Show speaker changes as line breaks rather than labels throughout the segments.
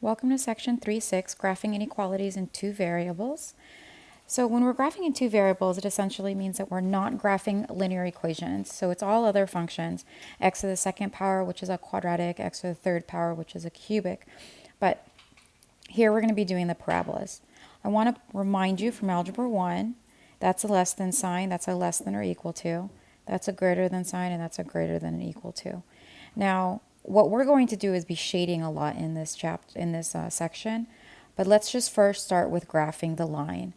Welcome to section 3.6, graphing inequalities in two variables. So when we're graphing in two variables, it essentially means that we're not graphing linear equations. So it's all other functions, x to the second power, which is a quadratic, x to the third power, which is a cubic. But here we're going to be doing the parabolas. I want to remind you from Algebra 1, that's a less than sign, that's a less than or equal to, that's a greater than sign, and that's a greater than and equal to. Now, what we're going to do is be shading a lot in this section, but let's just first start with graphing the line.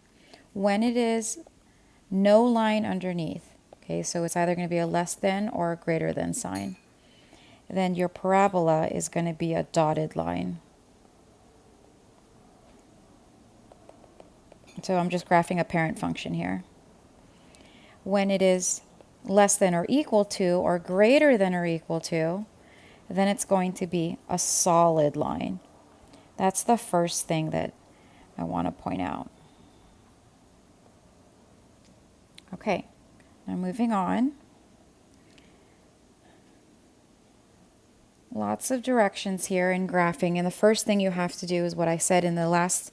When it is no line underneath, okay, so it's either going to be a less than or a greater than sign, then your parabola is going to be a dotted line. So I'm just graphing a parent function here. When it is less than or equal to or greater than or equal to, then it's going to be a solid line. That's the first thing that I want to point out. Okay, now moving on. Lots of directions here in graphing, and the first thing you have to do is what I said in the last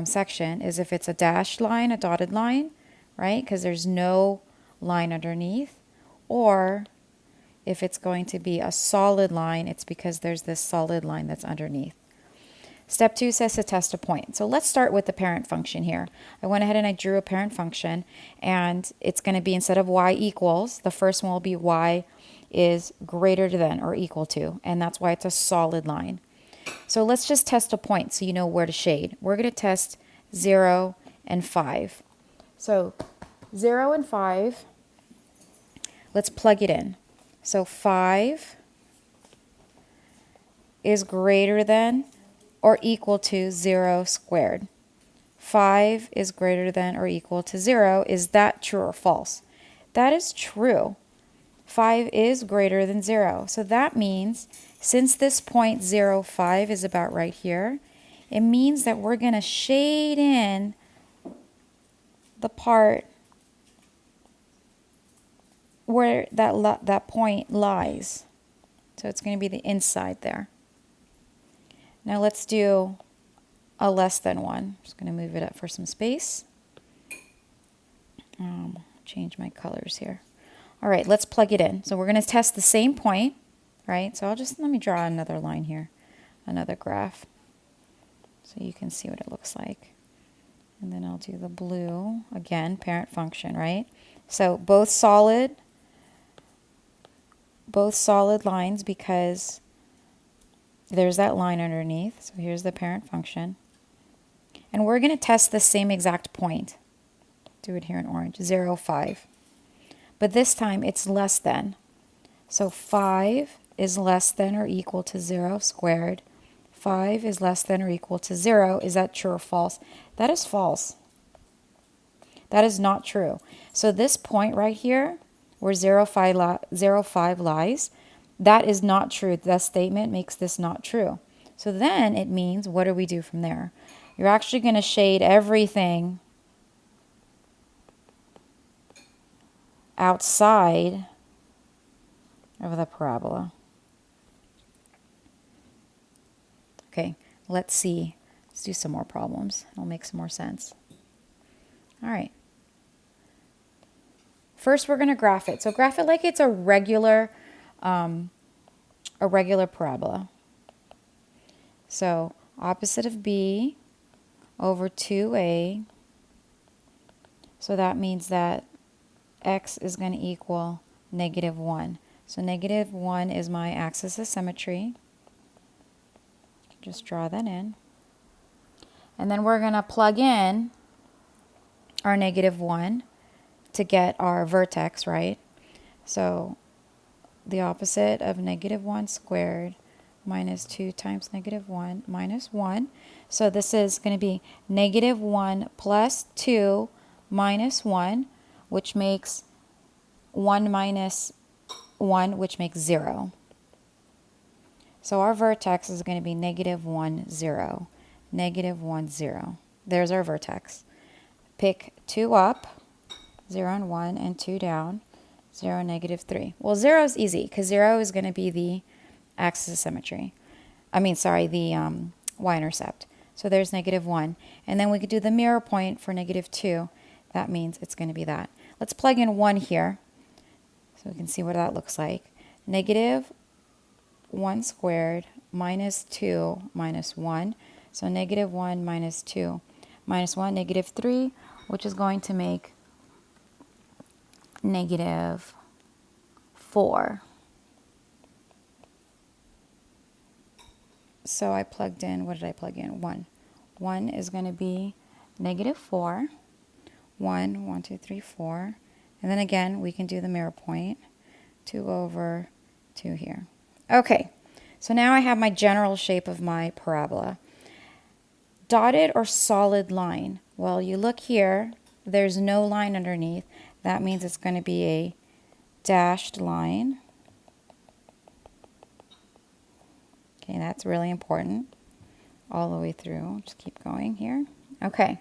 section, is if it's a dashed line, a dotted line, right, because there's no line underneath, or if it's going to be a solid line, it's because there's this solid line that's underneath. Step 2 says to test a point. So let's start with the parent function here. I went ahead and I drew a parent function, and it's going to be, instead of y equals, the first one will be y is greater than or equal to, and that's why it's a solid line. So let's just test a point so you know where to shade. We're going to test 0 and 5. So 0 and 5, let's plug it in. So 5 is greater than or equal to 0 squared. 5 is greater than or equal to 0. Is that true or false? That is true. 5 is greater than 0. So that means, since this point 0, 5 is about right here, it means that we're going to shade in the part where that point lies. So it's going to be the inside there. Now let's do a less than 1. I'm just going to move it up for some space. Change my colors here. All right, let's plug it in. So we're going to test the same point, right? So let me draw another line here, another graph, so you can see what it looks like. And then I'll do the blue, again, parent function, right? So both solid lines, because there's that line underneath. So here's the parent function. And we're going to test the same exact point. Do it here in orange, 0, 5. But this time it's less than. So 5 is less than or equal to 0 squared. 5 is less than or equal to 0. Is that true or false? That is false. That is not true. So this point right here, where 0, 5 lies, that is not true. That statement makes this not true. So then it means, what do we do from there? You're actually going to shade everything outside of the parabola. Okay, let's see. Let's do some more problems. It'll make some more sense. All right. First, we're going to graph it. So graph it like it's a regular parabola. So opposite of b over 2a. So that means that x is going to equal -1. So -1 is my axis of symmetry. Just draw that in. And then we're going to plug in our -1 to get our vertex, right? So the opposite of -1 squared minus 2 times -1 minus 1. So this is going to be -1 plus 2 minus 1, which makes 1 minus 1, which makes 0. So our vertex is going to be -1, 0. -1, 0. There's our vertex. Pick 2 up, 0 and 1, and 2 down, 0 and -3. Well, 0 is easy because 0 is going to be the axis of symmetry. The y-intercept. So there's -1. And then we could do the mirror point for -2. That means it's going to be that. Let's plug in 1 here so we can see what that looks like. -1 squared minus 2 minus 1. So -1 minus 2 minus 1, -3, which is going to make -4. So I plugged in, what did I plug in? 1. 1 is going to be -4. 1, 2, 3, 4. And then again, we can do the mirror point. 2 over 2 here. Okay, so now I have my general shape of my parabola. Dotted or solid line? Well, you look here, there's no line underneath. That means it's going to be a dashed line. Okay, that's really important. All the way through. Just keep going here. Okay.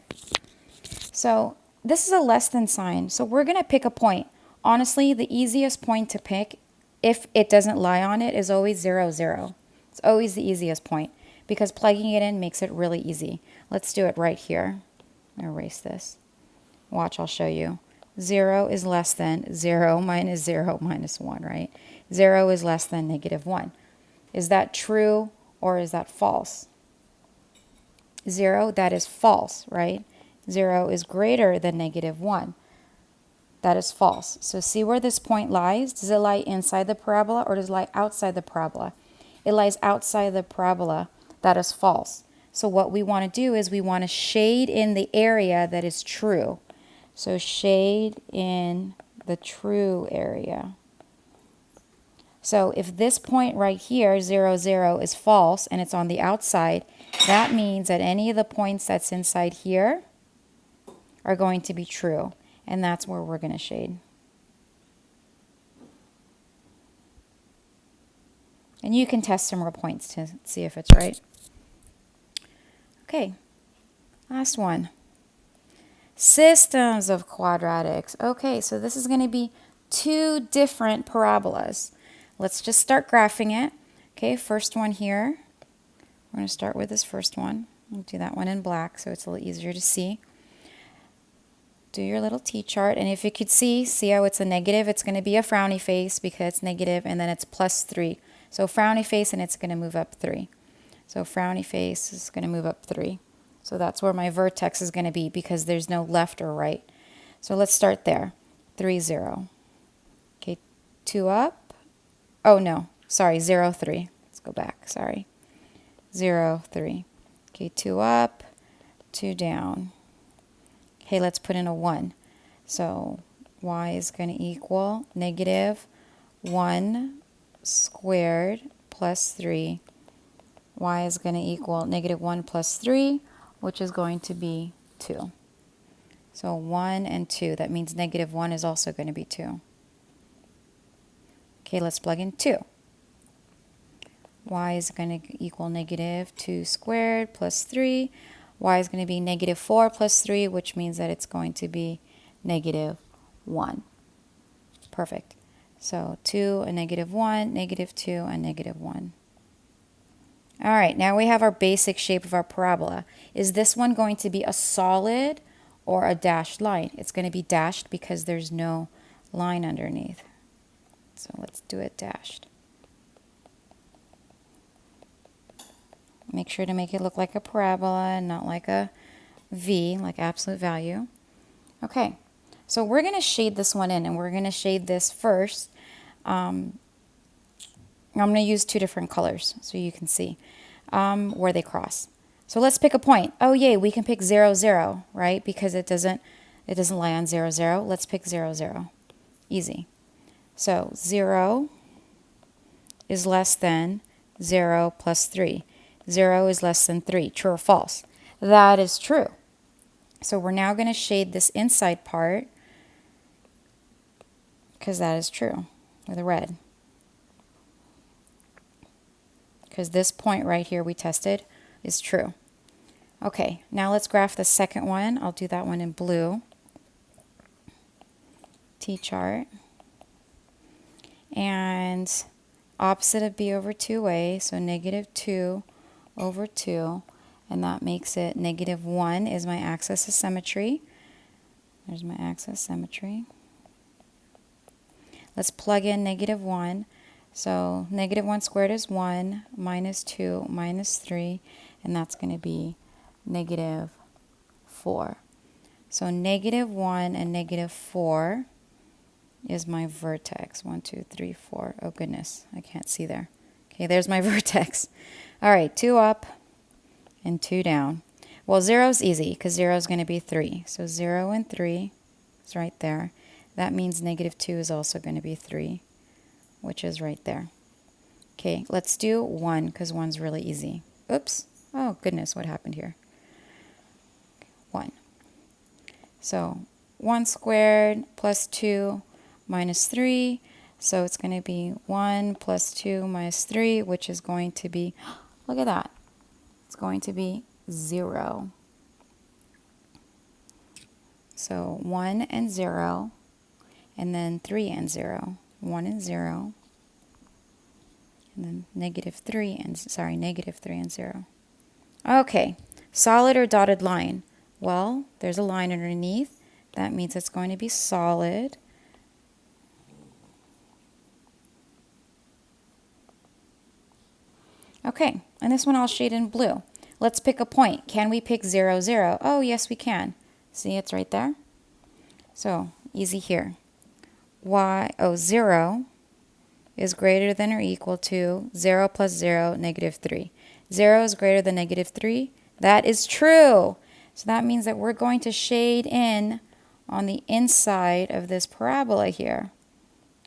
So this is a less than sign. So we're going to pick a point. Honestly, the easiest point to pick, if it doesn't lie on it, is always 0, 0. It's always the easiest point because plugging it in makes it really easy. Let's do it right here. I'm going to erase this. Watch, I'll show you. 0 is less than 0 minus 0 minus 1, right? 0 is less than -1. Is that true or is that false? 0, that is false, right? 0 is greater than -1. That is false. So see where this point lies? Does it lie inside the parabola or does it lie outside the parabola? It lies outside the parabola. That is false. So what we want to do is we want to shade in the area that is true. So shade in the true area. So if this point right here, 0, 0, is false and it's on the outside, that means that any of the points that's inside here are going to be true. And that's where we're going to shade. And you can test some real points to see if it's right. Okay, last one. Systems of quadratics. Okay, so this is going to be 2 different parabolas. Let's just start graphing it. Okay, first one here. We're going to start with this first one. We'll do that one in black so it's a little easier to see. Do your little t-chart, and if you could see how it's a negative, it's going to be a frowny face because it's negative, and then it's +3. So frowny face, and it's going to move up 3. So frowny face is going to move up 3. So that's where my vertex is going to be because there's no left or right. So let's start there. 3, 0. Okay, 2 up. Oh, no. Sorry, 0, 3. Let's go back. Sorry. 0, 3. Okay, 2 up, 2 down. Okay, let's put in a 1. So y is going to equal -1 squared plus 3. Y is going to equal -1 plus 3, which is going to be 2. So 1 and 2. That means -1 is also going to be 2. Okay, let's plug in 2. Y is going to equal -2 squared plus 3. Y is going to be -4 plus 3, which means that it's going to be -1. Perfect. So 2 and -1, -2 and -1. All right, now we have our basic shape of our parabola. Is this one going to be a solid or a dashed line? It's going to be dashed because there's no line underneath. So let's do it dashed. Make sure to make it look like a parabola and not like a V, like absolute value. Okay, so we're going to shade this one in, and we're going to shade this first. I'm going to use 2 different colors so you can see where they cross. So let's pick a point. Oh, yay, we can pick 0, 0, right? Because it doesn't lie on 0, 0. Let's pick 0, 0. Easy. So 0 is less than 0 plus 3. 0 is less than 3. True or false? That is true. So we're now going to shade this inside part because that is true with a red. Because this point right here we tested is true. Okay, now let's graph the second one. I'll do that one in blue. T-chart. And opposite of b over 2a, so -2 over 2, and that makes it negative 1 is my axis of symmetry. There's my axis of symmetry. Let's plug in negative 1. So negative 1 squared is 1, minus 2, minus 3, and that's going to be negative 4. So negative 1 and negative 4 is my vertex. 1, 2, 3, 4. Oh goodness, I can't see there. Okay, there's my vertex. All right, 2 up and 2 down. Well, 0 is easy because 0 is going to be 3. So 0 and 3 is right there. That means negative 2 is also going to be 3, which is right there. Okay, let's do 1 because 1's really easy. Oops. Oh goodness, what happened here? 1. So 1 squared plus 2 minus 3. So it's going to be 1 plus 2 minus 3, which is going to be, look at that. It's going to be 0. So 1 and 0, and then 3 and 0. 1 and 0, and then negative 3 and 0. Okay, solid or dotted line? Well, there's a line underneath. That means it's going to be solid. Okay, and this one I'll shade in blue. Let's pick a point. Can we pick 0, 0? Oh, yes, we can. See, it's right there. So, easy here. 0 is greater than or equal to 0 plus 0, negative 3. 0 is greater than negative 3. That is true. So that means that we're going to shade in on the inside of this parabola here.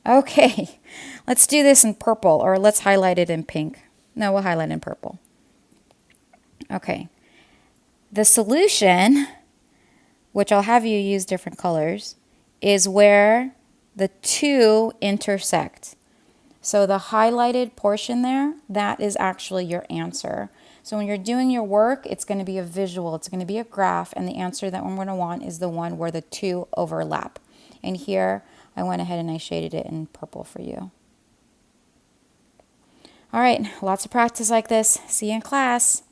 Okay, let's do this in purple, or let's highlight it in pink. No, we'll highlight in purple. Okay, the solution, which I'll have you use different colors, is where the 2 intersect. So the highlighted portion there, that is actually your answer. So when you're doing your work, it's going to be a visual, it's going to be a graph, and the answer that we're going to want is the one where the 2 overlap. And here, I went ahead and I shaded it in purple for you. All right, lots of practice like this. See you in class.